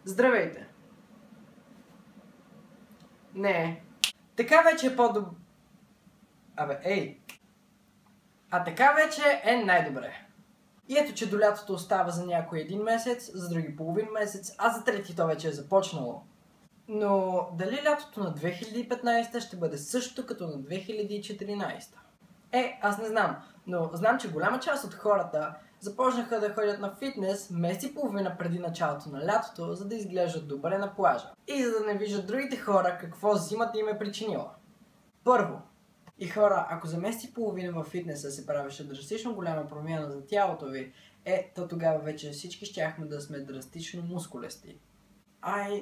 Здравейте! Не. Така вече е по-добре. Така вече е най-добре. И ето, че до лятото остава за някой един месец, за други половин месец, а за трети то вече е започнало. Но дали лятото на 2015 ще бъде същото като на 2014? Аз не знам, но знам, че голяма част от хората започнаха да ходят на фитнес месец и половина преди началото на лятото, за да изглеждат добре на плажа. И за да не виждат другите хора какво зимата им е причинила. Първо. И хора, ако за месец и половина във фитнеса се правеше драстично голяма промяна за тялото ви, то тогава вече всички щяхме да сме драстично мускулести.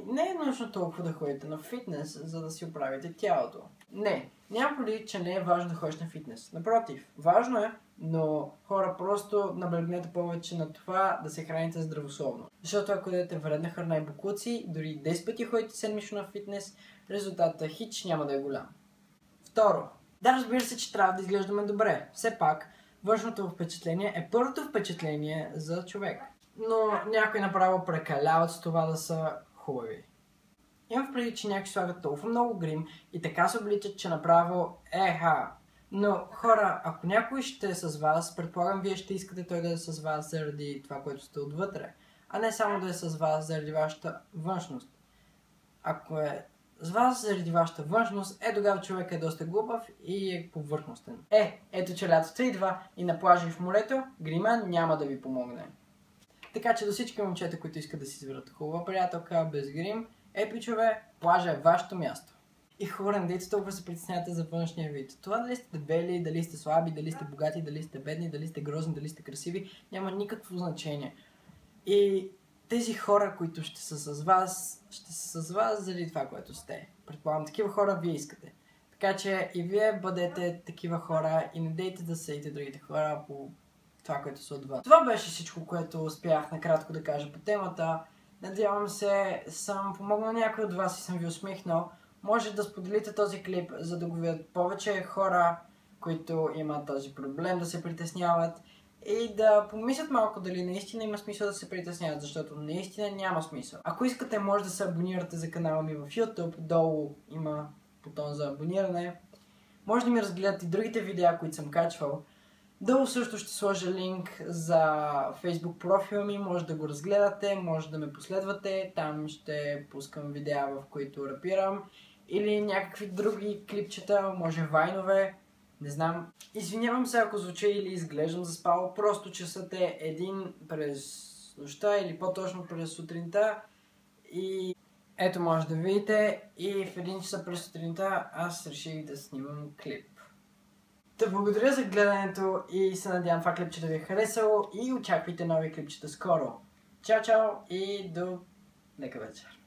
Не е нужно толкова да ходите на фитнес, за да си оправите тялото. Не, няма преди, че не е важно да ходиш на фитнес. Напротив, важно е, но хора, просто наблегнете повече на това да се храните здравословно. Защото ако дадете вредна храна и боклуци, дори 10 пъти ходите седмично на фитнес, резултатът хич няма да е голям. Второ, да, разбира се, че трябва да изглеждаме добре. Все пак, външното впечатление е първото впечатление за човек. Но някои направо прекаляват с това да са хубави. Имам преди, че някои слагат толкова много грим и така се обличат, че направо Но хора, ако някой ще е с вас, предполагам вие ще искате той да е с вас заради това, което сте отвътре, а не само да е с вас заради вашата външност. Ако е с вас заради вашата външност, тогава човек е доста глупав и е повърхностен. Ето че лятото идва и на плажа и в морето, грима няма да ви помогне. Така че до всички момчета, които искат да си изберат хубава приятелка без грим, пичове, плажа е вашето място. И хора, не дейте толкова се притеснявате за външния вид. Това дали сте дебели, дали сте слаби, дали сте богати, дали сте бедни, дали сте грозни, дали сте красиви, няма никакво значение. И тези хора, които ще са с вас заради това, което сте. Предполагам, такива хора вие искате. Така че и вие бъдете такива хора и не дейте да съдите другите хора по това, което са отвън. Това беше всичко, което успях накратко да кажа по темата. Надявам се, съм помогнал някой от вас и съм ви усмихнал. Може да споделите този клип, за да го видят повече хора, които имат този проблем, да се притесняват и да помислят малко дали наистина има смисъл да се притесняват, защото наистина няма смисъл. Ако искате, може да се абонирате за канала ми в YouTube, долу има бутон за абониране. Може да ми разгледате и другите видеа, които съм качвал. Долу също ще сложа линк за Facebook профила ми, може да го разгледате, може да ме последвате, там ще пускам видеа, в които рапирам, или някакви други клипчета, може вайнове, не знам. Извинявам се, ако звуча или изглеждам заспал, просто часът е 1 през нощта или по-точно през сутринта и ето може да видите и в 1 часа през сутринта аз реших да снимам клип. Благодаря за гледането и се надявам това клипче да ви е харесало и очаквайте нови клипчета скоро. Чао, чао и до лека вечер.